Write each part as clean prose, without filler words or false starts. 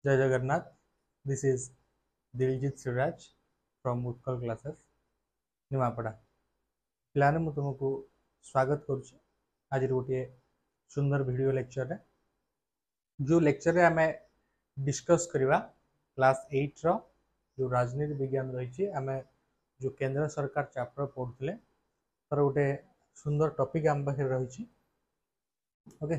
जय Jagannath. This is Diljit Shivraj from Utkal classes Nimapada. पिलाने मु तुमको स्वागत करुच्ची आज गोटे सुंदर वीडियो लेक्चर रे। जो लेक्चर रे आमे डिस्कस करवा क्लास 8 रो जो राजनीति विज्ञान रही आमे जो केंद्र सरकार चैप्टर पढ़ुले तार गोटे सुंदर टॉपिक आम पाखे रही। ओके,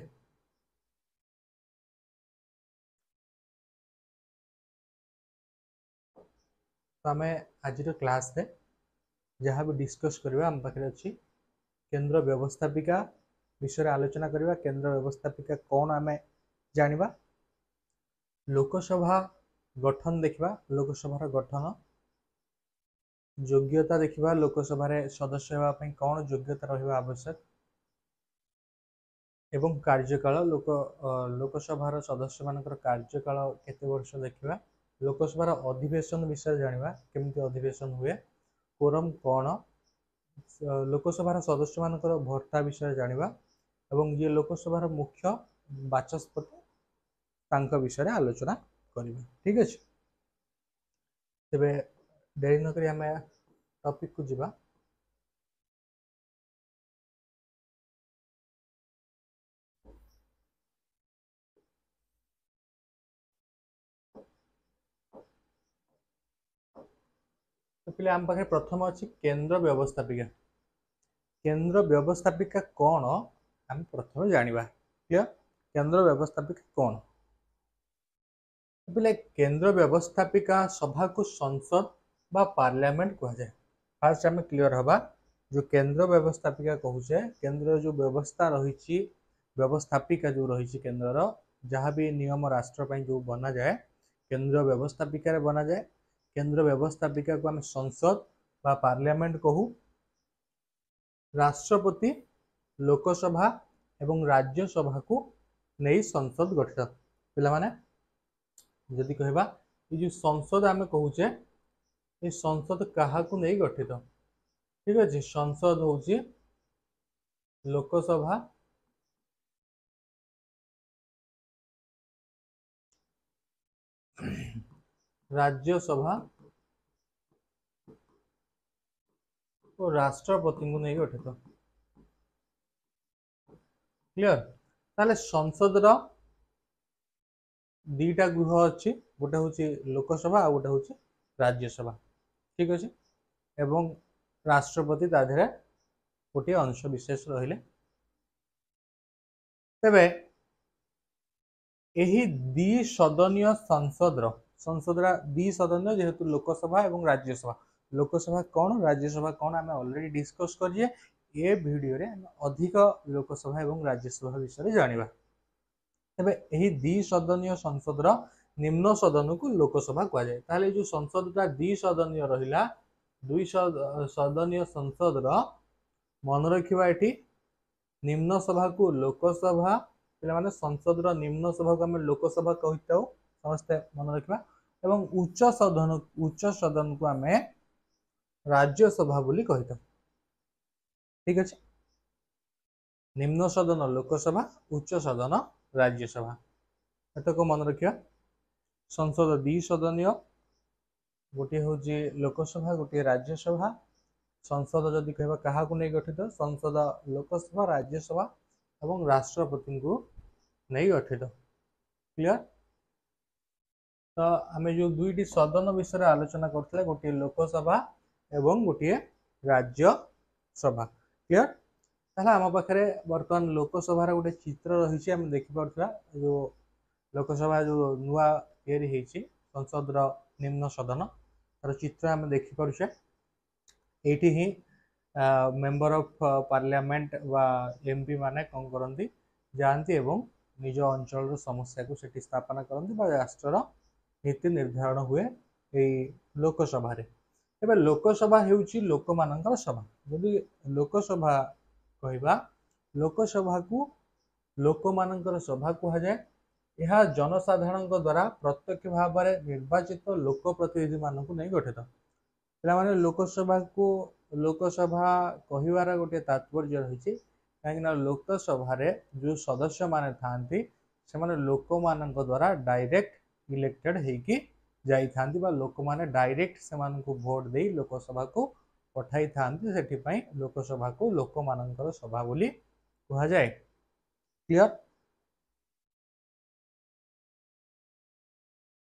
तो आम आज क्लास रे जहाँ भी डिस्कस करवा आम पाखे अच्छी केंद्र व्यवस्थापिका विषय आलोचना करवा। केंद्र व्यवस्थापिका कौन आम जानिबा, लोकसभा गठन देखा, लोकसभार गठन योग्यता देखा, लोकसभा सदस्य होगापी कौन योग्यता रहा आवश्यक एवं कार्यकाल लोकसभार सदस्य मान कार्यकाल केते वर्ष देखा, लोकसभार अधिवेशन विषय जानिबा केमती अधिवेशन हुए, कोरम कौन, लोकसभार सदस्य मान भर्ता विषय जानिबा एवं ये लोकसभार मुख्य बाचस्पति तांका विषय आलोचना करवा। ठीक अच्छे, तेरे डेरी नक आम टॉपिक को जीवा। तो पिले आम पाखे प्रथम अच्छी केंद्र व्यवस्थापिका। केंद्र व्यवस्थापिका कौन आम प्रथम जानिबा। क्लियर, केंद्र व्यवस्थापिका कौन। पिले केंद्र व्यवस्थापिका सभा को संसद बा पार्लियामेंट कह जाए। फास्ट आम क्लियर हवा जो केंद्र व्यवस्थापिका कहूचे, केंद्र जो व्यवस्था रही व्यवस्थापिका जो रही केंद्र जहाँ भी नियम राष्ट्र जो बना जाए केंद्र व्यवस्थापिका बना जाए। केंद्र व्यवस्थापिका को आम संसद बा पार्लियामेंट कहू। राष्ट्रपति लोकसभा एवं राज्यसभा को नहीं संसद गठित। पिला माने जदि कहबा ये जो संसद आम कहूचे ये संसद कहा को नहीं गठित। ठीक अच्छे, संसद हूँ लोकसभा राज्यसभा और राष्ट्रपति को नहीं गठित। क्लियर, ताले संसद दीटा गृह अच्छी, गोटे हूँ लोकसभा आ गोटे हूँ राज्यसभा। ठीक अच्छे, एवं राष्ट्रपति ताधे गोटे अंश विशेष रहिले। तेबे यही द्विसदनीय संसद द्विसदनीय जेहेतु लोकसभा एवं राज्यसभा। लोकसभा कौन राज्यसभा कौन आम ऑलरेडी डिस्कस करिए। ये वीडियो रे अधिक लोकसभा एवं राज्यसभा विषय जानिबा। तेबे यही द्विसदनीय संसद निम्न सदन को लोकसभा कह जाए। ताले जो संसदटा द्विसदनीय रहिला, द्विसदनीय संसद मन रखिबा एठी निम्न सभा को लोकसभा, पे संसद निम्न सभा को आम लोकसभा कही समस्ते मन रखा, एवं उच्च सदन को आम राज्यसभा बोली कही। ठीक अच्छे, निम्न सदन लोकसभा, उच्च सदन राज्यसभा, एतक मन रखा। संसद द्विसदनीय, गोटे हूँ लोकसभा गोटे राज्यसभा। संसद जदि कह क्या नहीं गठित, संसद लोकसभा राज्यसभा एवं राष्ट्रपति को नहीं गठित। क्लियर, तो आम जो दुईटी सदन विषय आलोचना करते गोटे लोकसभा एवं गोटे राज्यसभा। क्लियर, ताहले आम पाखे बर्तमान लोकसभार गोटे चित्र रही आम देखिपा जो लोकसभा जो नुआ या संसद निम्न सदन तार चित्र आम देखिपे। एटी ही मेंबर ऑफ पार्लियामेंट वा एमपी माने कौन करती जाती एवं निज अंचल समस्या को सेठी स्थापना करती राष्ट्र नीति निर्धारण हुए लोकसभा। एबे लोकसभा हेउची लोक मानकर सभा। यदि लोकसभा कहबा, लोकसभा को लोक मानकर सभा कह जाए। यह जनसाधारण द्वारा प्रत्यक्ष भाव में निर्वाचित लोक प्रतिनिधि मानक नहीं गठित। पे लोकसभा को लोकसभा कहिवार गोटे तात्पर्य रही कहीं लोकसभा जो सदस्य माने थांती से लोक मान द्वारा डायरेक्ट इलेक्टेड होइकी जाई थांती बा लोक माने डायरेक्ट से भोट दे लोकसभा को पठाई थांती सेठिपई लोकसभा को लोक मानकर सभा बोली कहा जाए। क्लियर।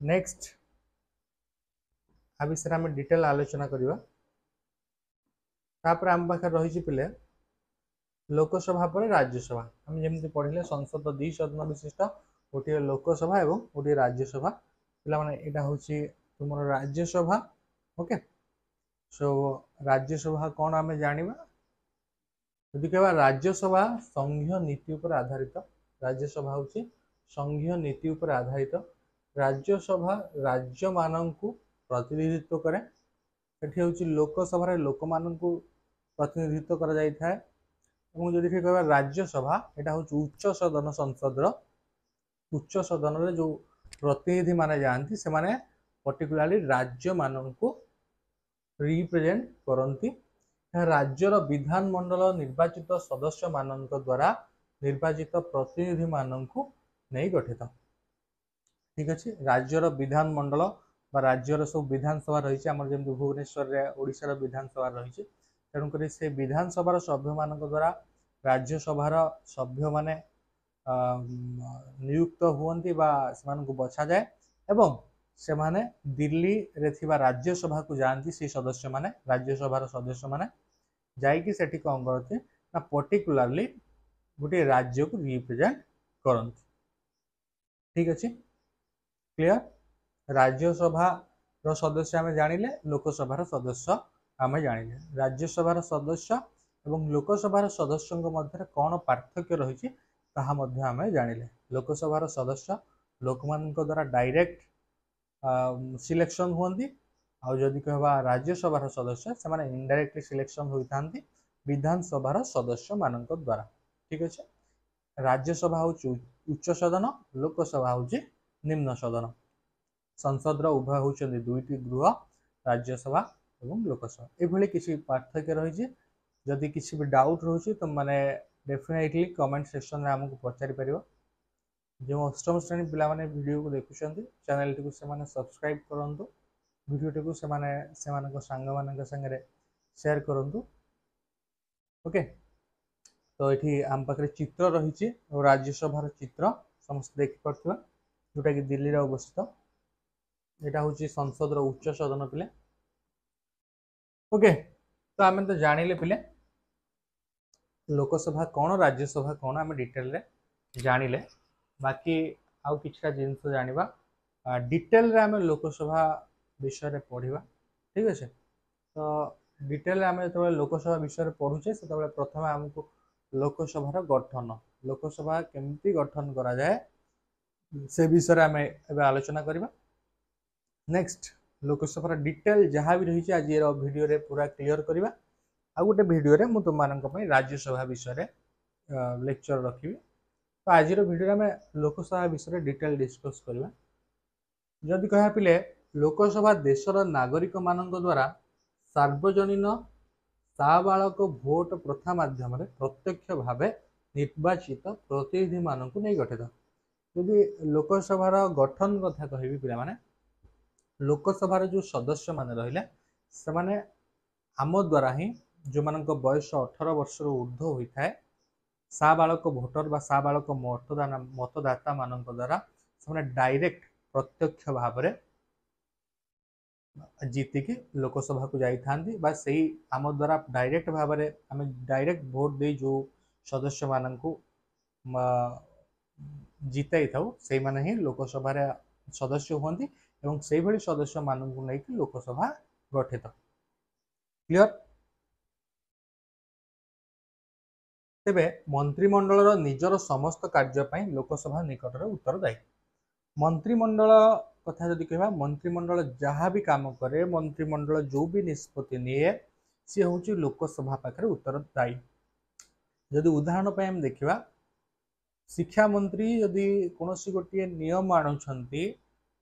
नेक्स्ट आ विषय में डिटेल आलोचना करवा। तापर आम पाखे रही पिले लोकसभा पर राज्यसभा आम जमी पढ़े संसद 2 सदन विशिष्ट गोटे लोकसभा और गोटे राज्यसभा पे यहाँ हूँ तुम राज्यसभा। ओके सो राज्यसभा कौन आम जाना यदि कह राज्यसभा संघीय नीति पर आधारित। राज्यसभा हूँ संघीय नीति पर आधारित। राज्यसभा राज्य मानू प्रतिनिधित्व करे। सेठी हूँ लोकसभा लोक मानू प्रतिनिधित्व करा जाय थाए। जदि कह राज्यसभा यहाँ हूँ उच्च सदन संसद उच्च सदन रे जो प्रतिनिधि माने जाती से माने पर्टिकुलाली राज्य मानू रिप्रेजेंट करती। राज्यर विधानमंडल निर्वाचित सदस्य मानक द्वारा निर्वाचित प्रतिनिधि मानू नहीं गठित। ठीक अच्छे राज्यर विधानमंडल राज्यर सब विधानसभा रही आम जमी भुवनेश्वर ओडिशार विधानसभा रही तेणुक से विधानसभार सभ्य मान द्वारा राज्यसभार सभ्य माने नियुक्त हुवंती बा से बछा जाए एवं से माने दिल्ली रे थिबा राज्यसभा को जाती से सदस्य माने राज्यसभार सदस्य माने जाइकी सेठी कौन करते ना पर्टिकुलारली गोटे राज्य को रिप्रेजेंट करती। ठीक अच्छे क्लियर। राज्यसभा सदस्य आम जानिले लोकसभार सदस्य आम जानिले राज्यसभार सदस्य एवं लोकसभार सदस्य मध्य कौन पार्थक्य रही आम जानिले। लोकसभार सदस्य लोक मान द्वारा डायरेक्ट सिलेक्शन हुंती आउ जदि कहवा राज्यसभार सदस्य से माने इनडायरेक्टली सिलेक्शन होता विधानसभार सदस्य मान द्वारा। ठीक अच्छे राज्यसभा हूँ उच्च सदन लोकसभा हूँ निम्न सदन। संसद उभय होती दुईटी गृह राज्यसभा और लोकसभा ये किसी पार्थक्य रही। जदि किसी भी डाउट रोचे तो मैंने डेफिनेटली कमेंट सेक्शन में आमको पचारि पार। जो अष्टम श्रेणी पिला वीडियो को देखुं चैनल टी से सब्सक्राइब करूँ वीडियो टी सांग मान सागर शेयर करूँ। ओके तो ये आम पाखे चित्र रही राज्यसभार चित्र समस्त देखिपा जोटा कि दिल्ली अवस्थित। यहाँ हूँ संसद उच्च सदन पिले। ओके तो आम तो जानिले पिले लोकसभा कौन राज्यसभा कौन आम डिटेल रे जानिले। बाकी आउ किछटा जिनस जानिबा डिटेल रे आम लोकसभा विषय पढ़ा। ठीक अच्छे तो डिटेल आम जो लोकसभा विषय पढ़ुचे से प्रथम आमको लोकसभार गठन लोकसभा केमती गठन करा जाए से विषय आम आलोचना करवा। नेक्स्ट लोकसभार डिटेल जहाँ भी रही आज वीडियो रे पूरा क्लियर करवा। आ गोटे वीडियो रे तुम मानक राज्यसभा विषय लेक्चर रखी। तो आज वीडियो आम लोकसभा विषय डिटेल डिस्कस करवा। जदि कह पिले लोकसभा देशर नागरिक मान द्वारा सार्वजनीन साबालक भोट प्रथा माध्यम प्रत्यक्ष भाव निर्वाचित प्रतिनिधि मानक नहीं गठित। यदि लोकसभार गठन कथा कहि पिला लोकसभार जो सदस्य माने रहिले से माने आम द्वारा ही जो मान बयस 18 वर्ष ऊर्ध्व होता है साबालक भोटर बा साबालक मतदाता मान द्वारा से डायरेक्ट प्रत्यक्ष भाव में जीतिकी लोकसभा को जाई बा सही आम द्वारा डायरेक्ट भाव में आम डायरेक्ट भोट दे जो सदस्य मान जिताई था से माने ही लोकसभा सदस्य हुंती एवं से भली सदस्य मानू नहीं लोकसभा गठित। क्लियर। तेबे मंत्रिमंडल निजर समस्त कार्यपाई लोकसभा निकट में उत्तरदायी। मंत्रिमंडल कथा जदि कह मंत्रिमंडल जहाँ भी काम करे मंत्रिमंडल जो भी निष्पत्ति निए सी हूँ लोकसभा पाखे उत्तरदायी। जदि उदाहरण पर आम देखा शिक्षा मंत्री यदि कौन गोटे नियम आणुंट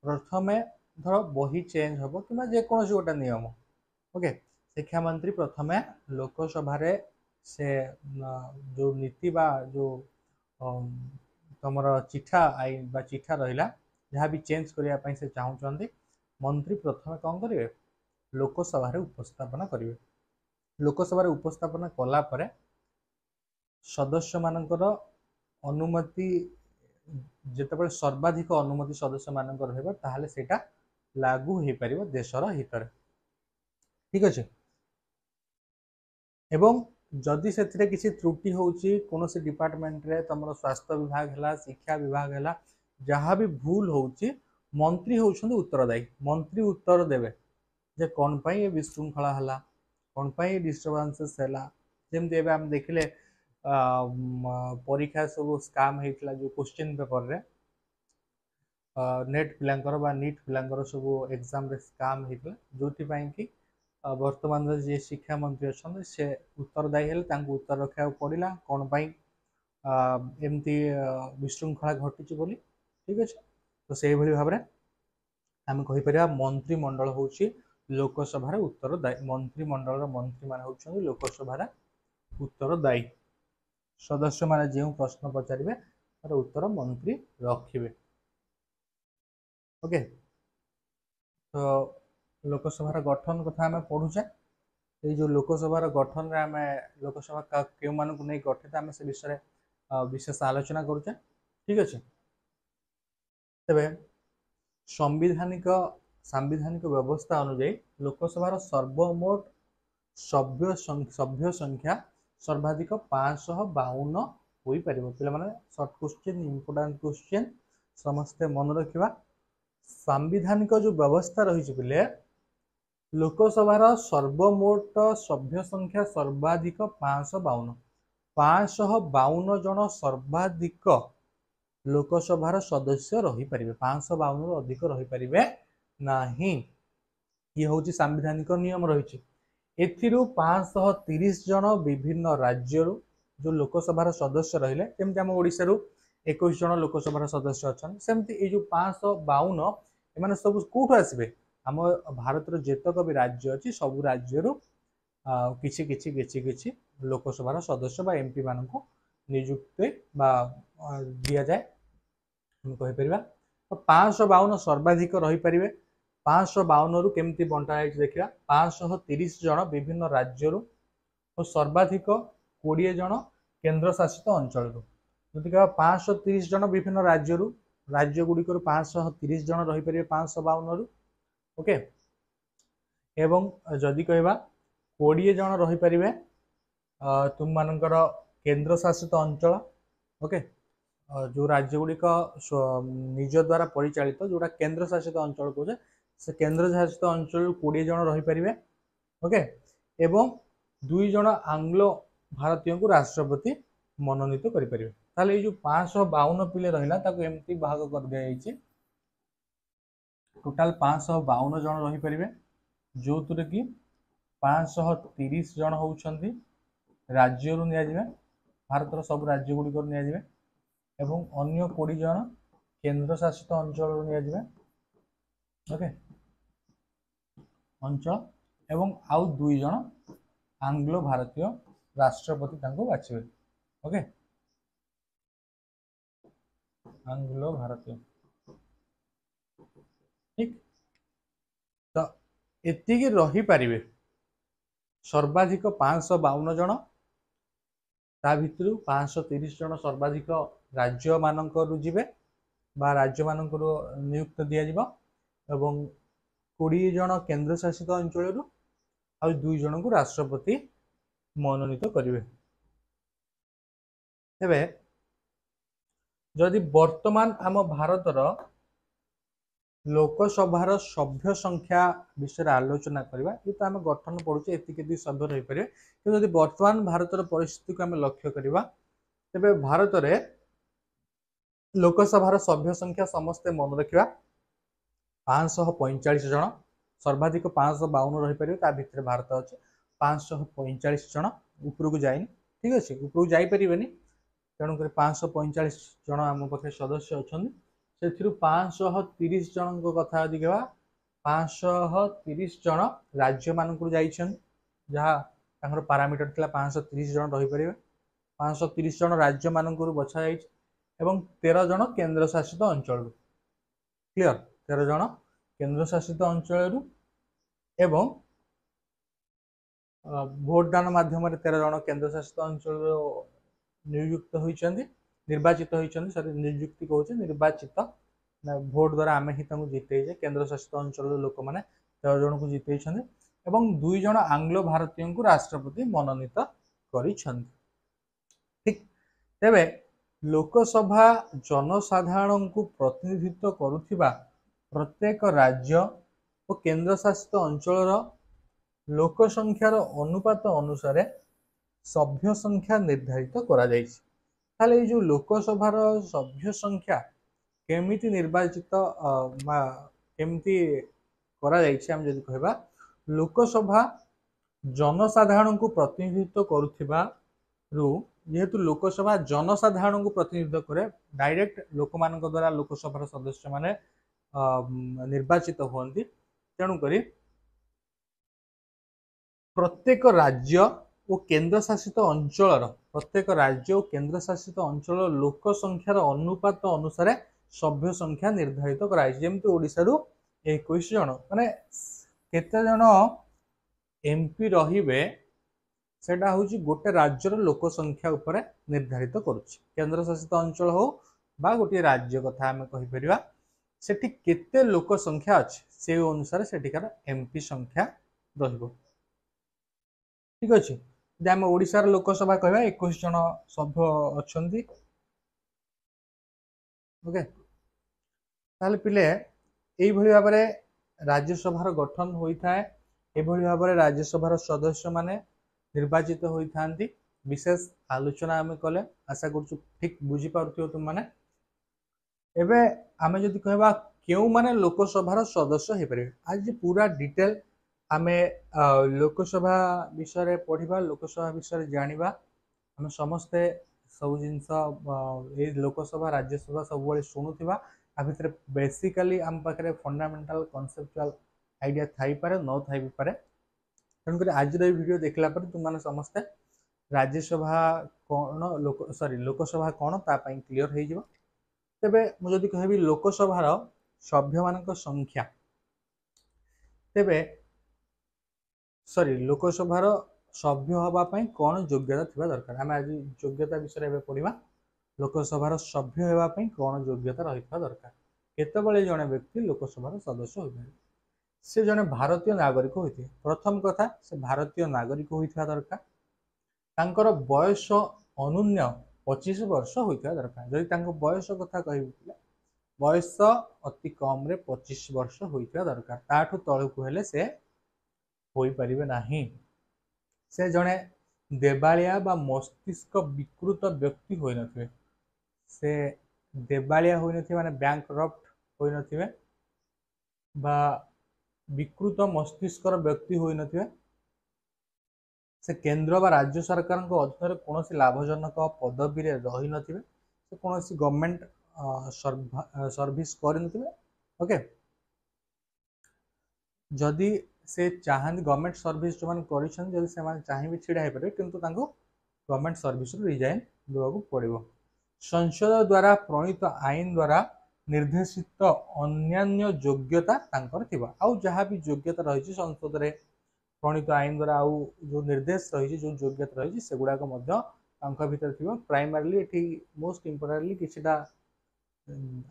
प्रथमे धर बही चेंज हम कि जेकोसी गोटे नियम। ओके शिक्षा मंत्री प्रथमे लोकसभा से जो नीति बा जो तुम चिठा आईन बा चिठा रहा जहाँ भी चेंज करने से चाहूँगी मंत्री प्रथम कौन करेंगे लोकसभा उपस्थापन करेंगे लोकसभा उपस्थापन कलापर सदस्य मानकर अनुमति जितेबाला सर्वाधिक अनुमति सदस्य मानक रहा लागू हो पार देशर हित ठीक अच्छे एवं जदि से किसी त्रुटि होची कौन से डिपार्टमेंट रे तुम स्वास्थ्य विभाग है शिक्षा विभाग है जहाँ भी भूल होची मंत्री होउछंदी उत्तरदायी मंत्री उत्तर देवे जे कौन पाई विशृंखला है कौन पाई डिस्टर्बांसेस है जमती आम देखिले परीक्षा सब स्काम होता जो क्वेश्चन पेपर रे नेट पिलांकर बा नीट पिलांकर सब एग्जाम रे स्काम होता जो कि वर्तमान जी शिक्षा मंत्री अच्छा से उत्तरदायी है उत्तर रखा पड़ा कौन पाई एमती विशृंखला घटी बोली ठीक अच्छे तो से भाव में आम कहीपर मंत्रिमंडल हूँ लोकसभा उत्तरदायी मंत्रिमंडल मंत्री मान होती लोकसभा उत्तरदायी सदस्य मान जो प्रश्न पचारे तार उत्तर मंत्री रखिए ओके तो लोकसभा गठन कथा आम पढ़ुचे ये जो लोकसभा गठन में आम लोकसभा क्यों मानक नहीं गठित आम से विषय विशेष आलोचना करुचे ठीक अच्छे तेरे सांविधानिक व्यवस्था अनुଯାयी लोकसभा सर्वमोट सभ्य संख्या सर्वाधिक 552 हो पार पे सर्ट क्वेश्चन इंपोर्टाट क्वेश्चन समस्ते मन रखा सांविधानिक जो व्यवस्था रही पे लोकसभार सर्वमोट सभ्य संख्या सर्वाधिक 552 जन सर्वाधिक लोकसभार सदस्य रही पारे 552 अधिक रही पारे नहीं ये हूँ सांविधानिक नियम रही एथिरू 530 जन विभिन्न राज्य जो लोकसभार सदस्य रहिले जमी आम ओडिशा 21 जन लोकसभार सदस्य अच्छा सेमती ये जो 552 एमाने सब कौटू आसबे आम भारत जेतक भी राज्य अच्छी सब राज्य किछि किछि किछि किछि लोकसभार सदस्य बा एमपी मान नियुक्ति दि जाए हम कहीपर तो 552 सर्वाधिक रही पारे 552 रु केमती बंटा है देखा 530 जन विभिन्न राज्य और सर्वाधिक 20 जन केंद्र शासित अंचल जदि कह 530 जन विभिन्न राज्य गुड़िक 530 जन रही पारे 552 रु ओके एवं जदि कहवा 20 जन रही पारे तुम मानकर केंद्र शासित अंचल ओके जो राज्य गुड़िक निज द्वारा परिचालित जोड़ा केंद्र शासित अंचल कहे से केंद्र शासित अंचल 20 जन रही पारे ओके एवं 2 जन आंग्लो भारतीय को राष्ट्रपति मनोनीत करें ताले ये जो 552 पिले रहा एमती भाग कर दिखाई टोटाल 552 जन रही पारे जो थे कि 530 जन होती राज्य नि भारत सब राज्य गुड़िक नि एवं अन्य 20 जन केंद्र शासित अंचल नि ओके अंचल एवं आउ 2 जन आंग्लो भारतीय राष्ट्रपति बाछिबे ओके आंग्लो भारतीय ठीक तो एतिकी रही पारिबे सर्वाधिक 552 जन ता भितर 530 जन सर्वाधिक राज्य मानक जीवे बा राज्य मानक नियुक्त दिया जिवो एवं 20 जन केंद्र शासित अंचल आ 2 जन को राष्ट्रपति मनोनीत करेंगे तेबे जदि वर्तमान आम भारतर लोकसभार सभ्य संख्या विषय आलोचना करवा ये तो आम गठन पड़ुचे एति सभ्य रही पारे कि जदि वर्तमान भारतर परिस्थिति को आम लक्ष्य करवा तेबे भारत रे लोकसभार सभ्य संख्या समस्ते मन रखा 545 जन सर्वाधिक 552 रही पारे ता भितर भारत अच्छे 545 जन उपरकू जाए ठीक अच्छे उपरकू जापरें तेणुक 545 जन आम पाखे सदस्य अच्छा से 530 जन कथा यदि कह 530 जन राज्य मानक जहाँ पारामीटर थिला 530 जन रही पारे 530 जन राज्य मानक बछा एवं 13 जन केंद्र शासित अंचल क्लियर 13 जन केंद्र शासित अंचल एवं भोट दान माध्यम 13 जन केंद्र शासित अंचल नियुक्त होती निर्वाचित होती सॉरी नियुक्ति कौचे निर्वाचित भोट द्वारा आम ही जितेजे केंद्र शासित अंचल लोक मैंने 13 जन को जिते एवं 2 जन आंग्लो भारतीय को राष्ट्रपति मनोनीत कर ठीक तेबे लोकसभा जनसाधारण को प्रतिनिधित्व करुथिबा प्रत्येक राज्य और केंद्र शासित अंचल लोक संख्यार अनुपात अनुसार सभ्य संख्या निर्धारित करा जायछि। ताले ये जो लोकसभार सभ्य संख्या केमिति निर्वाचित केमिति करा जायछि हम जदि कहबा लोकसभा जनसाधारण को प्रतिनिधित्व करुथिबा जेहेतु लोकसभा जनसाधारण को प्रतिनिधित्व करे डायरेक्ट लोक मान द्वारा लोकसभार सदस्य माने निर्वाचित होती तेणुक प्रत्येक राज्य और केंद्र शासित अंचल प्रत्येक राज्य और केंद्र शासित अंचल लोक संख्यार अनुपात अनुसार सभ्य संख्या निर्धारित कराई जेमती ओडिसा रु 21 जन माने केते जन एमपी रहिबे सेटा होची गोटे राज्यर लोक संख्या उपरे निर्धारित करुछि केंद्र शासित अंचल हो बा गोटे राज्य कथा आमे कहि परिबा सेठी केते लोक संख्या अछि से अनुसार सेठिकार एमपी संख्या रहिबो ठीक अछि जे आमे ओडिसा र लोकसभा कहबा 21 जन सभ्य अछंती ओके ताले पिले एई भली भाबरे राज्यसभार गठन होइथाय एभली भाबरे राज्यसभार सदस्य माने निर्वाचित होइथांती विशेष आलोचना आमे कले आशा करछु ठीक बुझी पारुथियो तुम माने एबे आमे जदि कहबा केउ माने लोकसभार सदस्य हे परिबे आज पूरा डिटेल आमे लोकसभा विषय रे पढिबा लोकसभा विषय रे जानिबा आमे समस्ते सब जिंस ए लोकसभा राज्यसभा सब बळे सुनुथिबा आ भितरे बेसिकली आम पाखरे फंडामेंटल कॉन्सेप्चुअल आइडिया थाई पारे न थाई पारे तेणुक आज वीडियो देखला पर तुम माने समस्ते राज्यसभा कौन लोकसभा कौन तापाई क्लीयर हो जिवो तेबे मु जदि कहबी लोकसभार सभ्य मानक संख्या तेबे सॉरी लोकसभार सभ्य हवा पाई कौन योग्यता थिबा दरकार हम आज योग्यता विषय एबे पढिबा लोकसभार सभ्य हेबा पाई कौन योग्यता रहिथा दरकार केतेबेले जने व्यक्ति लोकसभार सदस्य होइबे से जने भारतीय नागरिक होइथे प्रथम कथा से भारतीय नागरिक होइथा दरकार तांकर बयस अनुन्य 25 वर्ष होइथा दरकार जदि तांको बयस कथा कहबी बयस अति कम रे 25 वर्ष होइथा दरकार ताठु तळकु हेले से होई परिबे नाही से जने देबालिया बा मस्तिष्क विकृत व्यक्ति होई नथिबे से देबालिया होई नथिबे माने बैंकरप्ट होई नथिबे बा विकृत मस्तिष्कर व्यक्ति होई नथिबे से केंद्र बा राज्य सरकार को अधीन कौन लाभजनक पदवी रे रही नथिबे से कौन गवर्नमेंट सर्विस कर नथिबे ओके जदि से चाहती गवर्नमेंट सर्विस जो मैंने कर चाहिए छिड़ा हो पारे किंतु गवर्नमेंट सर्विस रिजाइन देवाक पड़ो संसद द्वारा प्रणीत आईन द्वारा निर्देशित अन्यान्य योग्यता आउ जहाँ भी योग्यता रही संसद रे प्रणीत आईन द्वारा आउ जो निर्देश रही जो योग्यता रही से गुड़ाक भर थी प्राइमरली ये मोस्ट इम्पोर्टेंटली किछिटा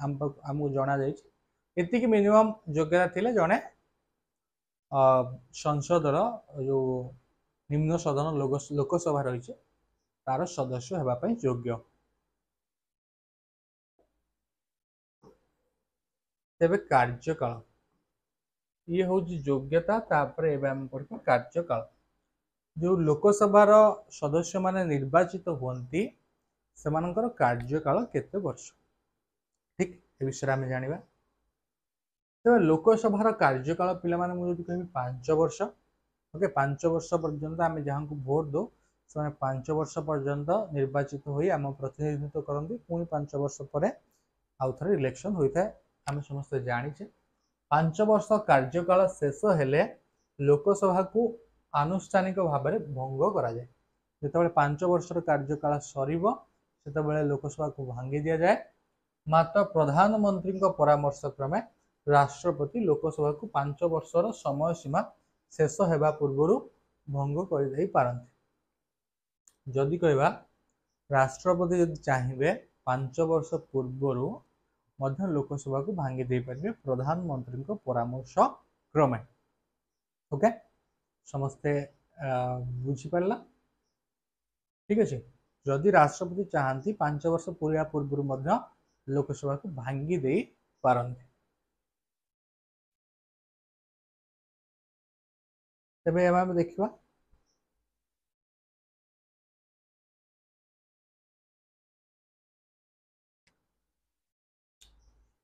आमको जना जाती मिनिमम योग्यता थिले जने संसदर जो निम्न सदन लोकसभा रही तार सदस्य होगापी योग्य तेबे कार्यकाल ये हूँ योग्यता तापर पढ़ा कार्यकाल जो लोकसभार सदस्य माने निर्वाचित होती से कार्यकाल केते वर्ष ठीक ए विषय आम जाना तेज लोकसभार कार्यकाल पिला मुझे कह 5 वर्ष ओके 5 वर्ष पर्यंत आम जहाँ को भोट दो से 5 वर्ष पर्यंत निर्वाचित हो आम प्रतिनिधित्व करती पुणी 5 वर्ष पर आउ थे इलेक्शन होता है आम समस्त जाचे 5 वर्ष कार्यकाल शेष हेले लोकसभा को आनुष्ठानिक भाव में भंग करा जाए जिते 5 वर्षर कार्यकाल सर से लोकसभा को भांगी दि जाए मात्र प्रधानमंत्री परामर्श क्रमे राष्ट्रपति लोकसभा को 5 वर्षर समय सीमा शेष होगा पूर्व भंग कर पारती। जदि कहवा राष्ट्रपति यदि चाहिए 5 वर्ष पूर्वर लोकसभा को भांगी दे पारे प्रधानमंत्री परामर्श क्रमे। ओके समस्ते बुझीपारा ठीक अच्छे। जदि राष्ट्रपति चाहती 5 वर्ष पूरा पूर्व लोकसभा को भांगी दे पारती। तेबे आम देखा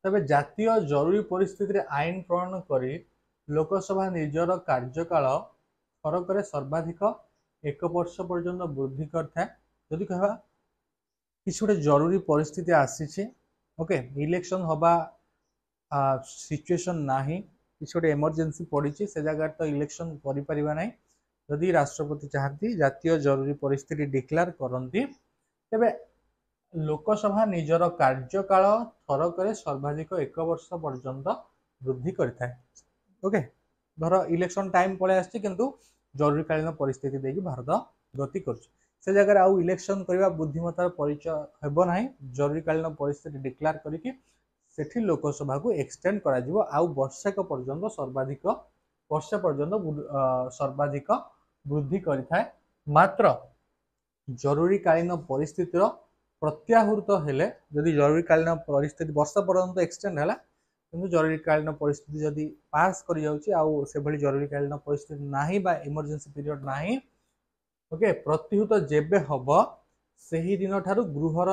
तबे जातीय जरूरी परिस्थिति आईन प्रणयन कर लोकसभा निजर कार्यकाल थरक सर्वाधिक 1 वर्ष पर्यंत वृद्धि करता। जदि कह किसी गोटे जरूरी परिस्थिति आसी ओके इलेक्शन हवा सिचुएशन नाही किसी गोटे इमरजेंसी पड़ी से जगह तो इलेक्शन कर ना। जदि राष्ट्रपति चाहती जातीय जरूरी परिस्थिति डिक्लेयर करती तेबे लोकसभा निजर कार्यकाल थरक सर्वाधिक 1 वर्ष पर्यंत वृद्धि करता है। ओके धर इलेक्शन टाइम पड़े आसछि किंतु जरूरीकालीन परिस्थिति देखिए भारत गति कर जगह आउ इलेक्शन करने बुद्धिमतार परिचय हेब ना। जरूरीकालीन परिस्थिति डिक्लेयर करके सेठी लोकसभा को एक्सटेंड करा आउ वर्षक पर्यंत सर्वाधिक वर्ष पर्यंत सर्वाधिक वृद्धि करिथाए। मात्र जरूरीकालीन परिस्थितिर प्रत्याहृत हेले जदि जरूरीकालीन परिस्थिति वर्ष पर्यंत एक्सटेंड है किंतु जरूरीकालीन परिस्थिति जदि पास कर जाउची आउ से भली जरूरीकालीन परिस्थिति नाही बा इमरजेंसी पीरियड नाही ओके प्रतिहत जेबे हब सही दिन ठारू गृहर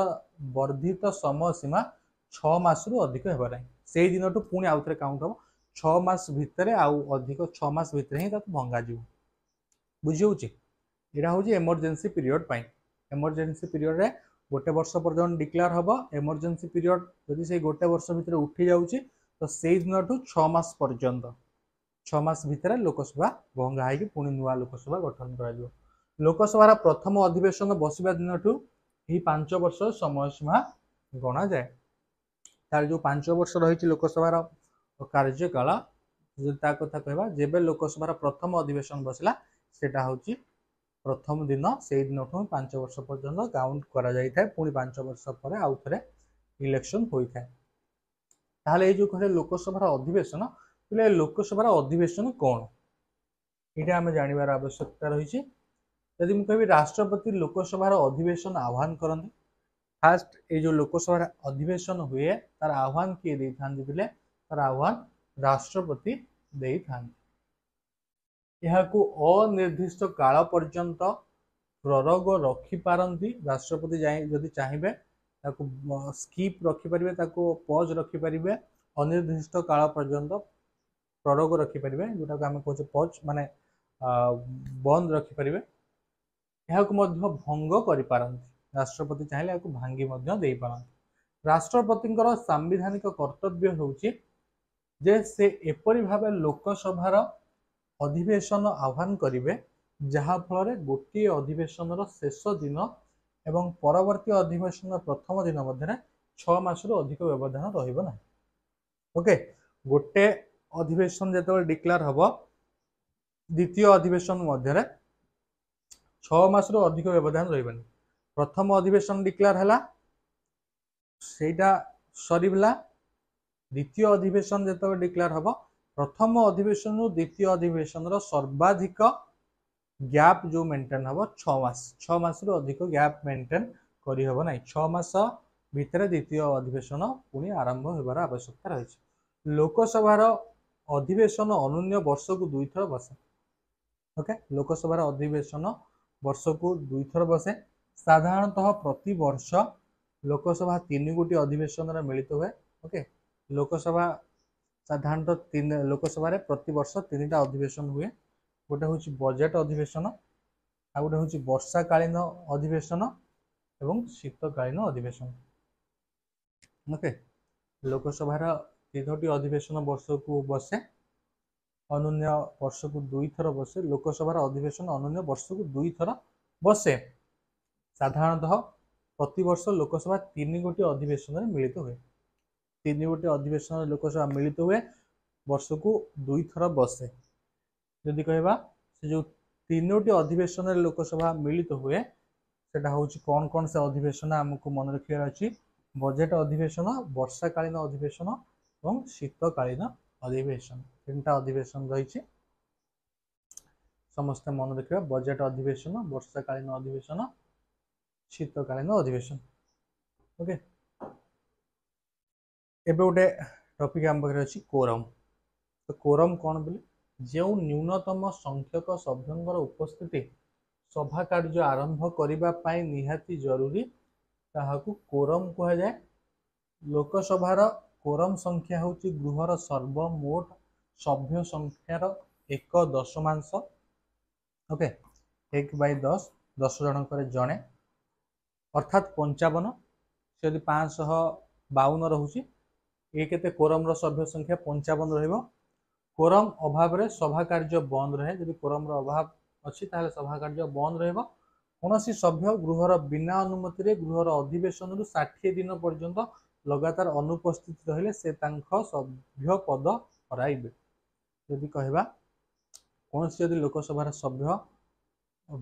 वर्धित समय सीमा 6 मास रु अधिक हेबा नाही। सेही दिन ठू पुणी आउ थरे काउंट हबो 6 मास भितरे आउ अधिक 6 मास भितरे ही ताकू भंगा जिवो। बुझी होउची एरा होउची इमरजेंसी पीरियड पाई। इमरजेंसी पीरियड रे गोटे वर्ष पर्यंत डिक्लेयर हम इमरजेंसी पीरियड जदि से गोटे वर्ष भितर उठी जाऊँगी तो से दिन ठू 6 मास पर्यंत 6 मास भितर लोकसभा भंगा होगी पुणी नुआ लोकसभा गठन कर। लोकसभार प्रथम अधिवेशन बसवा दिन ठू 5 वर्ष समय सीमा गणा जाए। तार जो 5 वर्ष रही लोकसभार कार्यकाल कथा कहवा जेबे लोकसभार प्रथम अधिवेशन बसला सेटा होची प्रथम दिन से दिन 5 वर्ष पर्यंत काउंट करा जाय थाए पुणी 5 वर्ष पर आउ थे इलेक्शन होता है। ताहले ये जो कहले लोकसभार अधिवेशन बोले लोकसभार अधिवेशन कौन ये आम जानवर आवश्यकता रही। यदि मुझे कह राष्ट्रपति लोकसभार अधिवेशन आह्वान करते फास्ट ये जो लोकसभार अधिवेशन हुए तार आह्वान किए दे था तार आह्वान राष्ट्रपति दे था। अनिर्दिष्ट काल पर्यंत प्ररोग रखिपारती राष्ट्रपति जदि चाहिए स्कीप रखिपारे पज रखिपारे अनिर्दिष्ट काल पर्यंत प्ररोग रखिपारे जोटा को आम कहे पज माने बंद रखिपारे भंग करिपारंती राष्ट्रपति चाहिए भांगी दे पारंती। राष्ट्रपति सांविधानिक कर्तव्य होउची जे से एपरि भावे लोकसभार अधिवेशन आह्वान करेंगे जहाँ फल गोटे अधिवेशन शेष दिन एवं परवर्ती अधिवेशन प्रथम दिन मध्य 6 मास रु अधिक व्यवधान रहिबो ना। ओके गोटे अधिवेशन जो डिक्लेयर हम द्वितीय अधिवेशन मध्य 6 मास रु अधिक व्यवधान रही। प्रथम अधिवेशन डिक्लेयर है सेटा सरीगला द्वितीय अधिवेशन जो डिक्लेयर हम प्रथम अधिवेशन द्वितीय अधिवेशन सर्वाधिक गैप जो मेंटेन हम 6 मास रु अधिक गैप मेंटेन करी हबो नै। 6 मास भितर द्वितीय अधिवेशन पुणी आरंभ होबार आवश्यकता रही। लोकसभार अधिवेशन अनुन्य वर्ष को 2 थर बसे। ओके लोकसभार अधिवेशन वर्ष को 2 थर बसे। साधारणतः प्रति वर्ष लोकसभा 3 गोटी अधिवेशन मिलित हुए। ओके लोकसभा साधारणतः लोकसभा प्रति वर्ष 3टा अधिवेशन हुए। गोटे हूँ बजेट अधिवेशन आ गोटे हूँ वर्षाकालीन अधिवेशन एवं शीतकालीन अधिवेशन। ओके लोकसभार 3टी अधिवेशन वर्ष को बसे अनुन्य वर्ष को 2 थर बसे। लोकसभार अधिवेशन अनुन्य वर्ष को 2 थर बसे। साधारणतः प्रति वर्ष लोकसभा 3 गोटी अधिवेशन मिलित हुए। तीन गोटे अधिवेशन लोकसभा मिलित हुए वर्ष को 2 थर बसे जदि कहबा से जो तीनोटी अधिवेशन लोकसभा मिलित हुए सेटा होची कौन कौन से अधिवेशन आमको मन रखियार अछि बजेट अधिवेशन वर्षाकालीन अधिवेशन और शीतकालीन अधिवेशन तीनटा अधिवेशन रही समस्त मन रखिया बजेट अधिवेशन वर्षाकालीन अधिवेशन शीतकालीन अधिवेशन ओके एबे गोटे टॉपिक आम पाखे अच्छी कोरम तो कोरम कौन बोले जो न्यूनतम संख्यक सभ्यंकर उपस्थिति सभा कार्य आरंभ करने निहाती जरूरी ताहाकू कोरम कह जाए लोकसभार कोरम संख्या हूँ गृहर सर्वमोट सभ्य संख्यार 1/10 ओके 1/10 10 जनकर जड़े अर्थात 55 से यदि 552 रोचे ये केते कोरम सभ्य संख्या 55 रहिबो कोरम अभाव रे सभा कार्य बंद रहे जदि कोरम अभाव अच्छी ताहले सभा कार्य बंद रहिबो कौनसी सभ्य गृहर बिना अनुमति रे गृहर अधिवेशन रु 60 दिन पर्यंत लगातार अनुपस्थित रहिले से तांख सभ्य पद हराइबे यदि कहबा कौनसी यदि लोकसभार सभ्य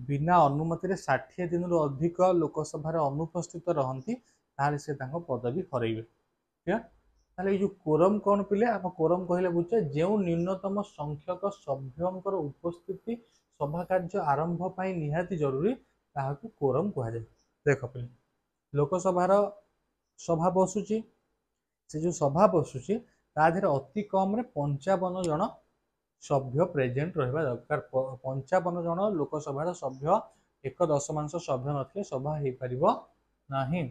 बिना अनुमति रे 60 दिन रु अधिक लोकसभार अनुपस्थित रहंती ताहले से तांख पदवी हराइबे ठीक है ताहले जो कोरम कौन पिले आप कोरम कहले बुझे जो न्यूनतम संख्यक सभ्यंकर उपस्थिति सभा कार्य आरंभ पाई निहाती जरूरी ताहाकू कोरम कह जाए देख पे लोकसभार सभा बसुची से जो सभा बसुची ताधर अति कम रे 55 जन सभ्य प्रेजेंट रहा दरकार 55 जन लोकसभार सभ्य 1/10 सभ्य नथिले सभा हो पार नहीं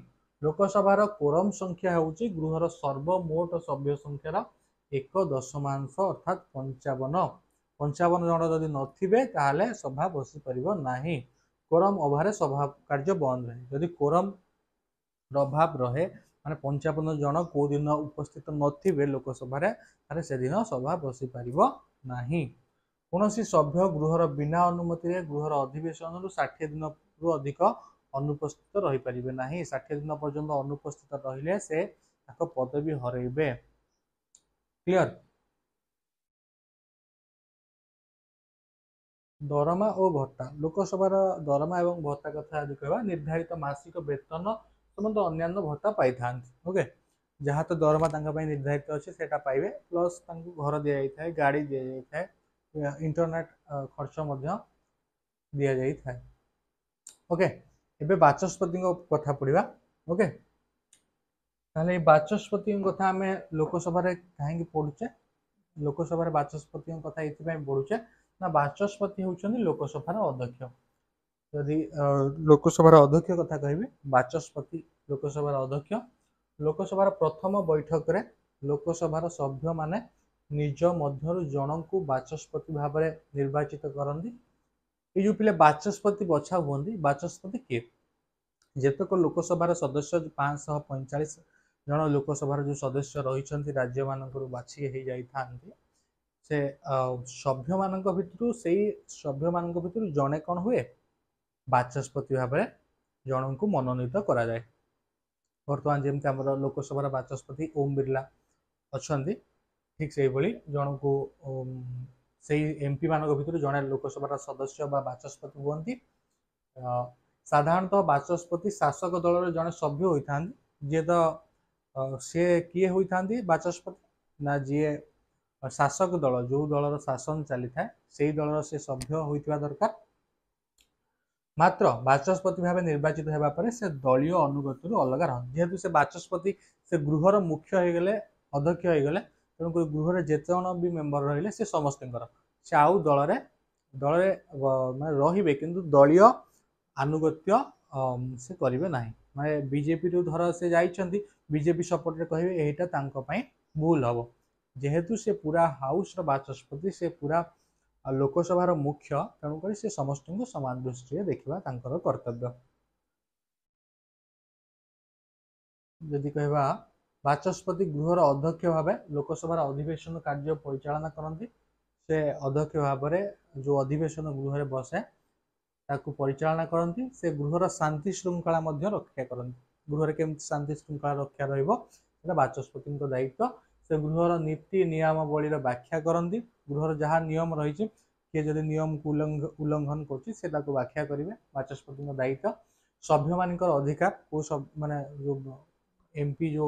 लोकसभार कोरम संख्या हूँ गृहर सर्वमोट सभ्य संख्यार 1/10 अर्थात 55 जन जदि नथिबे ताहले सभा बसी पारिबो नहीं कोरम अभाव सभा कार्य बंद रहे जदि कोरम अभाव रहे माने 55 जन को दिन उपस्थित नथिबे लोकसभा से दिन सभा बसी पारिबो नहीं कौनसी सभ्य गृहर बिना अनुमति रे गृहर अधिवेशन 60 दिन रु अधिक अनुपस्थित रही पारिबे नहीं 60 दिन पर्यंत अनुपस्थित रहिले से ताको पदवी हरइबे क्लियर दरमा और भत्ता लोकसभार दरमा एवं भत्ता कथा यदि कहबा निर्धारित मासिक वेतन समस्त अन्यान्य भत्ता पाई था ओके जहाँ तो दरमा निर्धारित अच्छे से पाइबे प्लस घर दि जाए गाड़ी दि जाए इंटरनेट खर्च दि जाए ओके एबे बाचस्पति कथा पढ़ा ओके ताले बाचस्पति कथा आम लोकसभा कहीं पढ़ुचे लोकसभा बाचस्पति कथा ये पढ़ुचे ना बाचस्पति होउछन लोकसभार अध्यक्ष यदि लोकसभार अध्यक्ष कथा कहबे बाचस्पति लोकसभार अध्यक्ष लोकसभार प्रथम बैठक रे लोकसभार सभ्य माने निज मध्यरु जनकु बाचस्पति भाव में निर्वाचित करंदी ये जो पिले बाचस्पति बछा हुंदी बाचस्पति किए जेतक लोकसभार सदस्य 545 जन लोकसभार जो सदस्य रही राज्य मानक बाछी हो जाती से सभ्य मानक भितरु से सभ्य मानक भितरु जने कौन हुए बाचस्पति भाव में जन को मनोनीत करा जाए बर्तमान जमी आम लोकसभार बाचस्पति ओम बिरला अच्छा ठीक से जन को से एमपी मानक भितर जड़े लोकसभार सदस्य बा बाचस्पति हुंती साधारणतः बाचस्पति शासक दल जड़े सभ्य होता जी तो सी किए होता बाचस्पति ना जी शासक दल जो दलर शासन चली था से दलर से सभ्य होता दरकार मात्र बाचस्पति भाव निर्वाचित होगापर से दलीय अनुगत अलग रहा जेहेतु से बाचस्पति से गृहर मुख्य हो गले अध्यक्ष हो गले तेणुक गृह जिते जन भी मेम्बर रही से समस्त से आउ दल मैं रे कि दलीय आनुगत्य से करेंगे ना मैं बीजेपी रू धर से जाइछंती बीजेपी सपोर्ट कहे यहाँ भूल हम जेहेतु से पूरा हाउस बाचस्पति से पूरा लोकसभार मुख्य तेणुक से समस्त को समान दृष्टि देखा कर्तव्य जदि कहवा बाचस्पति गृहर अध्यक्ष भाव लोकसभार अधिवेशन कार्य परिचालना करती से अध्यक्ष भाव में जो अधिवेशन गृह बसे ताकू परिचालना करती से गृहर शांति श्रृंखला रक्षा करती गृह केमती शांति श्रृंखला रक्षा ସେଟା ବାଚସ୍ପତି ଦାयित्व। से गृहर नीति नियमावलीर व्याख्या करती, गृहर जहाँ नियम रही किए जदि नियम को उल्लंघन कर व्याख्या करेंगे बाचस्पति दायित्व। सभ्य मान अधिकार को सब माने जो एमपी जो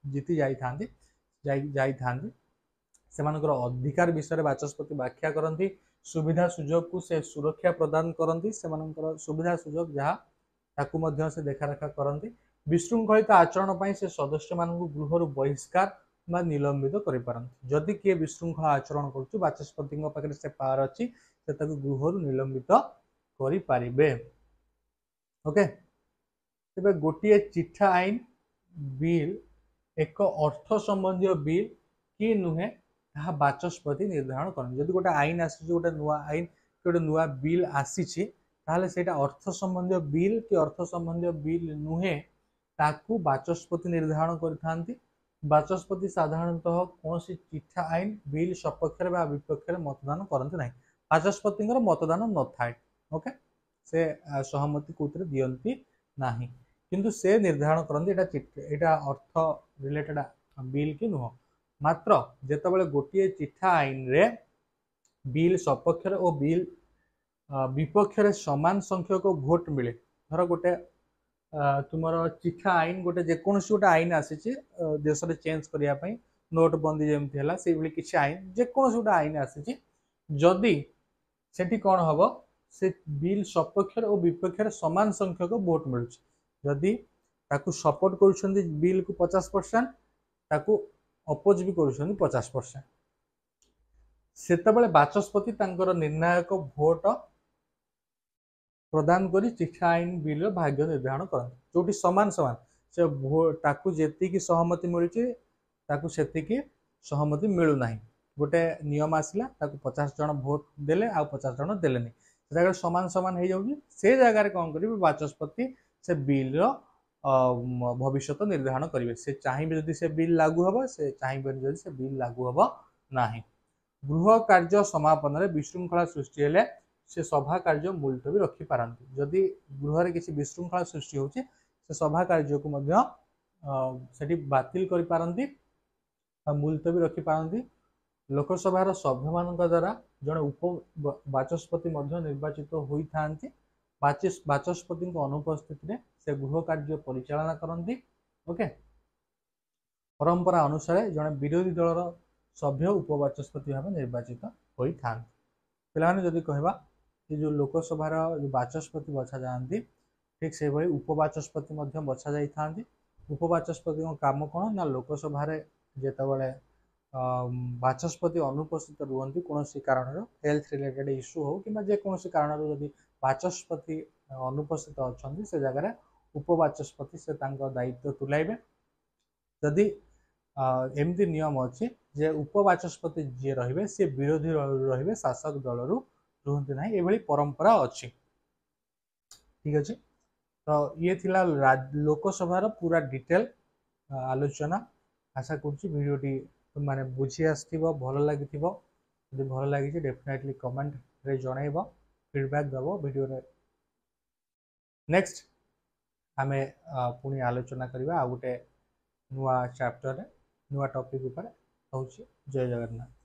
जीति जाई से अधिकार विषय बाचस्पति व्याख्या करती। सुविधा सुजोग को से सुरक्षा प्रदान करती, से सुविधा सुजोग जहाँ से देखारेखा करती। विशृंखलित आचरण पर से सदस्य मान गृह बहिष्कार निलंबित करें। जदि किए विशृंखल आचरण कर बाचस्पति पाखे से पावर अच्छी से गृह निलंबित करें। ओके, तेरे गोटे चिठा आईन बिल एक अर्थ संबंधी बिल कि नुहे ताहा बाचस्पति निर्धारण कर। जदि गोटे आईन आसी गोटे नुआ आईन गोटे नुआ बिल आसी ताहले सेटा अर्थ संबंधी बिल कि अर्थ संबंधी बिल नुहे ताकू बाचस्पति निर्धारण करिथांती। बाचस्पति साधारणतः कौन सी चिठा आईन बिल सपक्ष विपक्ष मतदान करते ना। बाचस्पति मतदान न थाए। ओके, से सहमति कौन दियंती नाही, किंतु से निर्धारण करती एटा अर्थ रिलेटेड बिल कि नुह। मात्र जेतबेले गोटे चिठा आईन रे बिल सपक्ष और बिल विपक्ष समान संख्यक भोट मिले। धर गोटे तुमर चिठा आईन गोटे जेकोसी गोटे आईन आसी देश में चेंज करने नोटबंदी जमती है से भाई किसी आईन जेकोसी गोटे आईन आसी जदि सेठी कौन हम से बिल सपक्ष और विपक्ष समान संख्यक भोट मिलूँ। जदि ताकू सपोर्ट कर बिल को 50%, ताकू अपोज भी कर 50%, सेतबेले बाचस्पति तांकर निर्णायक भोट प्रदान करी चिठा आईन बिल भाग्य निर्धारण करते। जो समान समान से ताकू जेतिकी सहमति मिलूँ ताकू सेतिकी सहमति मिलूना। गोटे नियम आसला ताकू 50 जन भोट देले आ 50 जन देलेनी, जगह समान समान हो जाऊँ से जगार कौन करेंगे बाचस्पति से बिल भविष्य निर्धारण करेंगे। से चाहिए जदि से बिल लागू हम, से चाहिए जदि से बिल लागू हम ना। गृह कार्य समापन में विशृंखला सृष्टि हेले से सभा कार्य मुलतवी रखी पारती। जदि गृह में किसी विशृंखला सृष्टि होची से सभा कार्य को बातिल करि पारंती, मुलतवी रखि पारंती। लोकसभार सभ्य मान द्वारा जड़े उप बाचस्पति निर्वाचित होता। बाचस्पति अनुपस्थित से गृह कार्य परिचालना करती। ओके, परंपरा अनुसार जड़े विरोधी दलर सभ्य उपबाचस्पति भाव निर्वाचित होता। पे जदि कहवा जो लोकसभार जो बाचस्पति बछा जाती ठीक से भाई उपबाचस्पति बछा जाती। उपबाचस्पति काम कौन ना लोकसभा जितेबाला बाचस्पति अनुपस्थित रुहति कौन कारण हेल्थ रिलेटेड इश्यू हो कि जेकोसी कारण जदि बाचस्पति अनुपस्थित अच्छा से जगह उपबाचस्पति से दायित्व तुलाइबे। जदि एमती नियम अच्छी जे उपबाचस्पति जी रे सी विरोधी रे शासक दल रुहति ना, ये परंपरा अच्छी। ठीक अच्छे, तो ये थिला लोकसभार पूरा डिटेल आलोचना। आशा करुँच भिडियोटी तुम मैंने बुझी आसथिबो, भल लगी। यदि भल लगी डेफिनेटली कमेंट रे जनइब, फीडबैक दबो वीडियो रे। नेक्स्ट आमे पुणी आलोचना करवा आ गोटे नुआ चैप्टर नुआ टॉपिक ऊपर। जय जगन्नाथ।